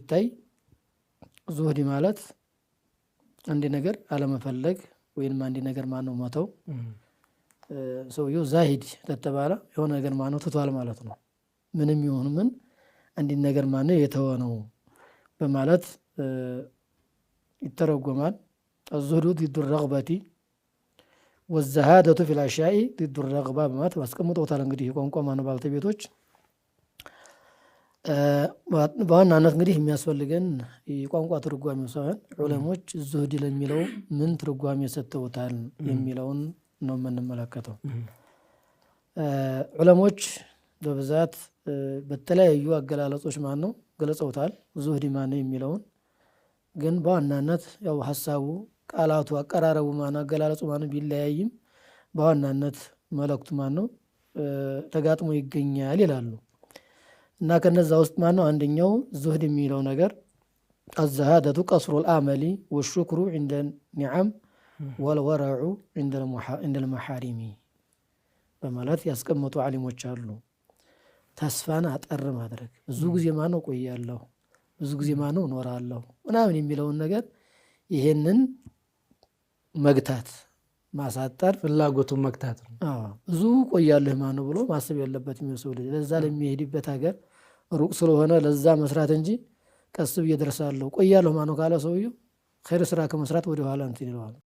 ሲታይ ዙህድ ማለት አንድ ነገር አለመፈለግ ወይም አንድ ነገር ማነው መተው። ሰውየው ዛሂድ ተተባለ የሆነ ነገር ማነው ትቷል ማለት ነው። ምንም ይሁን ምን አንድ ነገር ማነው የተወ ነው በማለት ይተረጎማል። الزهد ضد الرغبة والزهادة في الأشياء ضد الرغبة በማለት ማስቀምጠውታል። እንግዲህ ቋንቋ ማነው ባልተቤቶች በዋናነት እንግዲህ የሚያስፈልገን የቋንቋ ትርጓሜው ሳይሆን ዑለሞች ዙህድ ለሚለው ምን ትርጓሜ ሰጥተውታል የሚለውን ነው የምንመለከተው። ዑለሞች በብዛት በተለያዩ አገላለጾች ማነው ገለጸውታል ዙህድ ማነው የሚለውን። ግን በዋናነት ያው ሐሳቡ ቃላቱ አቀራረቡ ማነው አገላለጹ ማነው ቢለያይም በዋናነት መልእክቱ ማነው ተጋጥሞ ይገኛል ይላሉ። እና ከነዛ ውስጥ ማነው አንደኛው ዙህድ የሚለው ነገር الزهادة قصر الآمل والشكر عند النعم والورع عند المحارم በማለት ያስቀመጡ ዓሊሞች አሉ። ተስፋን አጠር ማድረግ ብዙ ጊዜ ማነው ቆያለሁ ብዙ ጊዜ ማነው እኖራለሁ ምናምን የሚለውን ነገር ይሄንን መግታት ማሳጠር ፍላጎቱን መግታት ነው። ብዙ ቆያለህ ማነው ብሎ ማሰብ ያለበትም የሰው ልጅ ለዛ ለሚሄድበት ሀገር ሩቅ ስለሆነ ለዛ መስራት እንጂ ቀስ ብዬ እደርሳለሁ ቆያለሁ ማነው ካለ ሰውየው ኸይር ስራ ከመስራት ወደ ኋላ እንትን ይለዋል።